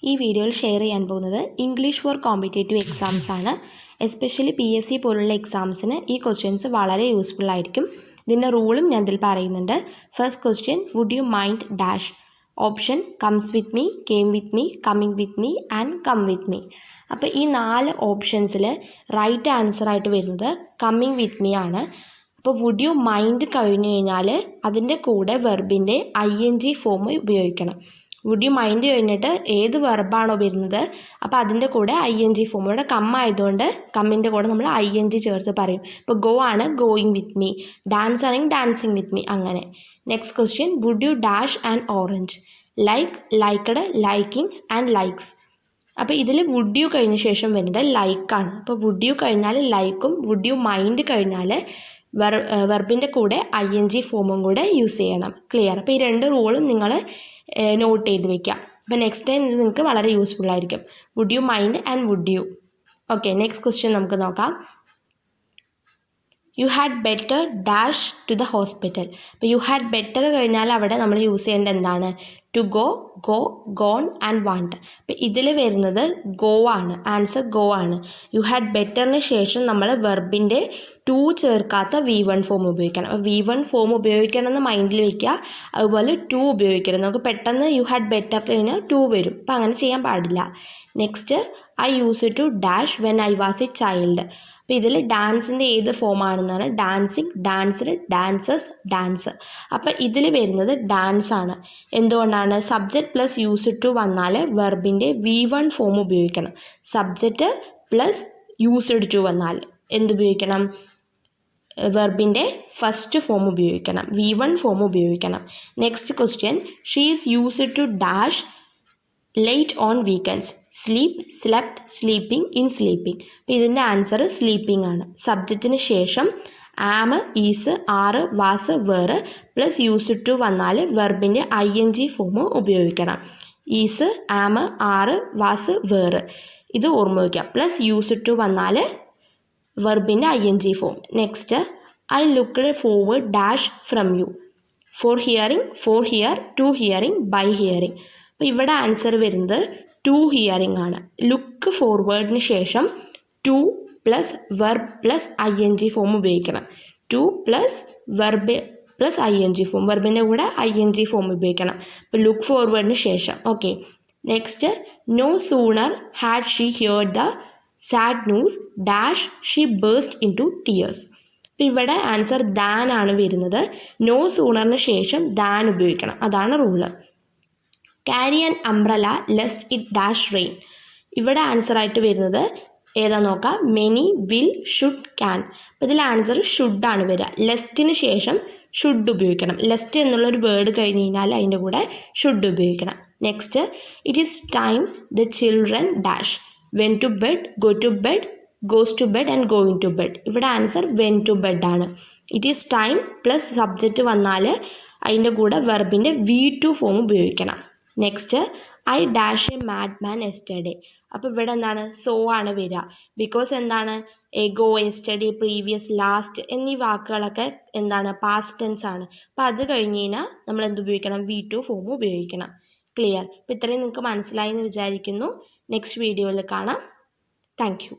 ഈ വീഡിയോയിൽ ഷെയർ ചെയ്യാൻ പോകുന്നത് ഇംഗ്ലീഷ് ഫോർ കോമ്പറ്റേറ്റീവ് എക്സാംസ് ആണ്. എസ്പെഷ്യലി PSC പോലുള്ള എക്സാംസിന് ഈ ക്വസ്റ്റ്യൻസ് വളരെ യൂസ്ഫുൾ ആയിരിക്കും. ഇതിൻ്റെ റൂളും ഞാൻ ഇതിൽ പറയുന്നുണ്ട്. First question, would you mind dash? Option comes with me, came with me, coming with me and come with me. അപ്പോൾ ഈ 4 ഓപ്ഷൻസിൽ റൈറ്റ് ആൻസറായിട്ട് വരുന്നത് കമ്മിങ് വിത്ത് മീ ആണ്. അപ്പോൾ വുഡ് യു മൈൻഡ് കഴിഞ്ഞ് കഴിഞ്ഞാൽ അതിൻ്റെ കൂടെ വെർബിൻ്റെ ING ഫോം ഉപയോഗിക്കണം. വുഡ് യു മൈൻഡ് കഴിഞ്ഞിട്ട് ഏത് വെർബാണോ വരുന്നത് അപ്പോൾ അതിൻ്റെ കൂടെ ING ഫോം. ഇവിടെ കം ആയതുകൊണ്ട് കമ്മിൻ്റെ കൂടെ നമ്മൾ ING ചേർത്ത് പറയും. ഇപ്പോൾ ഗോ ആണ് ഗോയിങ് വിത്ത് മീ, ഡാൻസ് ആണെങ്കിൽ ഡാൻസിങ് വിത്ത് മീ, അങ്ങനെ. Next question, would you dash and orange? Like, liked, liking and likes. അപ്പോൾ ഇതിൽ വുഡ് യു കഴിഞ്ഞ ശേഷം വരുന്നത് ലൈക്കാണ്. അപ്പോൾ വുഡ് യു കഴിഞ്ഞാൽ ലൈക്കും, വുഡ് യു മൈൻഡ് കഴിഞ്ഞാൽ വെർബിൻ്റെ കൂടെ ING ഫോമും കൂടെ യൂസ് ചെയ്യണം. ക്ലിയർ? അപ്പോൾ ഈ 2 റൂളും നിങ്ങൾ നോട്ട് ചെയ്ത് വെക്കാം. അപ്പോൾ നെക്സ്റ്റ് ടൈം ഇത് നിങ്ങൾക്ക് വളരെ യൂസ്ഫുൾ ആയിരിക്കും. Would you mind and would you. Okay, next question നമുക്ക് നോക്കാം. You had better dash to the hospital. അപ്പോൾ യു ഹാഡ് ബെറ്റർ കഴിഞ്ഞാൽ അവിടെ നമ്മൾ യൂസ് ചെയ്യേണ്ടത് എന്താണ്? To go, go, gone and want. അപ്പോൾ ഇതിൽ വരുന്നത് ഗോ ആണ്. ആൻസർ ഗോ ആണ്. യു ഹാഡ് ബെറ്ററിന് ശേഷം നമ്മൾ വെർബിൻ്റെ ടു ചേർക്കാത്ത V1 ഫോം ഉപയോഗിക്കണം. അപ്പോൾ V1 ഫോം ഉപയോഗിക്കണമെന്ന് മൈൻഡിൽ വയ്ക്കുക. അതുപോലെ ടു ഉപയോഗിക്കരുത്. നമുക്ക് പെട്ടെന്ന് യു ഹാഡ് ബെറ്റർ കഴിഞ്ഞാൽ ടു വരും. അപ്പോൾ അങ്ങനെ ചെയ്യാൻ പാടില്ല. Next, I use to dash when I was a child. അപ്പോൾ ഇതിൽ ഡാൻസിൻ്റെ ഏത് ഫോമാണെന്നാണ്? Dancing, danced, dances, dance. അപ്പോൾ ഇതിൽ വരുന്നത് ഡാൻസ് ആണ്. എന്തുകൊണ്ടാണ്? സബ്ജക്റ്റ് പ്ലസ് യൂസ് ടു വന്നാൽ വെർബിൻ്റെ V1 ഫോം ഉപയോഗിക്കണം. സബ്ജക്റ്റ് പ്ലസ് യൂസ്ഡ് ടു വന്നാൽ എന്തുപയോഗിക്കണം? വെർബിൻ്റെ ഫസ്റ്റ് ഫോം ഉപയോഗിക്കണം, V1 ഫോം ഉപയോഗിക്കണം. Next question, she is used to dash late on weekends? Sleep, slept, sleeping, in sleeping. അപ്പോൾ ഇതിൻ്റെ ആൻസർ സ്ലീപ്പിംഗ് ആണ്. സബ്ജക്റ്റിന് ശേഷം am, is, are, was, were plus use to വന്നാൽ വെർബിൻ്റെ ING ഫോം ഉപയോഗിക്കണം. ഈസ്, ആം, ആറ്, വാസ്, വേറ് ഇത് ഓർമ്മ വയ്ക്കുക. പ്ലസ് യൂസ് ടു വന്നാൽ വെർബിൻ്റെ ING form. Next, I looked forward dash from you? For hearing, for hear, to hearing, by hearing. അപ്പോൾ ഇവിടെ ആൻസർ വരുന്നത് ടു ഹിയറിംഗ് ആണ്. ലുക്ക് ഫോർവേഡിന് ശേഷം to plus verb plus ING form ഉപയോഗിക്കണം. To plus verb plus ING form, വെർബിൻ്റെ കൂടെ ING form ഉപയോഗിക്കണം. അപ്പോൾ ലുക്ക് ഫോർവേഡിന് ശേഷം. Okay, next, no sooner had she heard the sad news dash she burst into tears. അപ്പോൾ ഇവിടെ answer than ആണ് വരുന്നത്. നോ സൂണറിന് ശേഷം ദാൻ ഉപയോഗിക്കണം, അതാണ് rule. Carry an umbrella lust it dash rain. ഇവിടെ ആൻസറായിട്ട് വരുന്നത് ഏതാ നോക്കാം? Many, will, should, can. അപ്പോൾ ഇതിൽ ആൻസർ ഷുഡ് ആണ് വരിക. ലെസ്റ്റിന് ശേഷം ഷുഡ് ഉപയോഗിക്കണം. ലെസ്റ്റ് എന്നുള്ളൊരു വേർഡ് കഴിഞ്ഞ് കഴിഞ്ഞാൽ അതിൻ്റെ കൂടെ ഷുഡ് ഉപയോഗിക്കണം. Next, it is time the children dash went to bed, go to bed, goes to bed and going to bed. ഇവിടെ ആൻസർ വെൻ ടു ബെഡ് ആണ്. It is time plus subject വന്നാൽ അതിൻ്റെ കൂടെ വെർബിൻ്റെ V2 ഫോം ഉപയോഗിക്കണം. Next, I dash a mad man yesterday. അപ്പോൾ ഇവിടെ എന്താണ്? സോ ആണ് വരിക. ബിക്കോസ് എന്താണ്? എഗോ, എസ്റ്റർഡേ, പ്രീവിയസ്, ലാസ്റ്റ് എന്നീ വാക്കുകളൊക്കെ എന്താണ്? പാസ്റ്റ് ടെൻസ് ആണ്. അപ്പോൾ അത് കഴിഞ്ഞ് കഴിഞ്ഞാൽ നമ്മൾ എന്ത് ഉപയോഗിക്കണം? V2 ഫോം ഉപയോഗിക്കണം. ക്ലിയർ? അപ്പോൾ ഇത്രയും നിങ്ങൾക്ക് മനസ്സിലായി എന്ന് വിചാരിക്കുന്നു. നെക്സ്റ്റ് വീഡിയോയിൽ കാണാം. Thank you.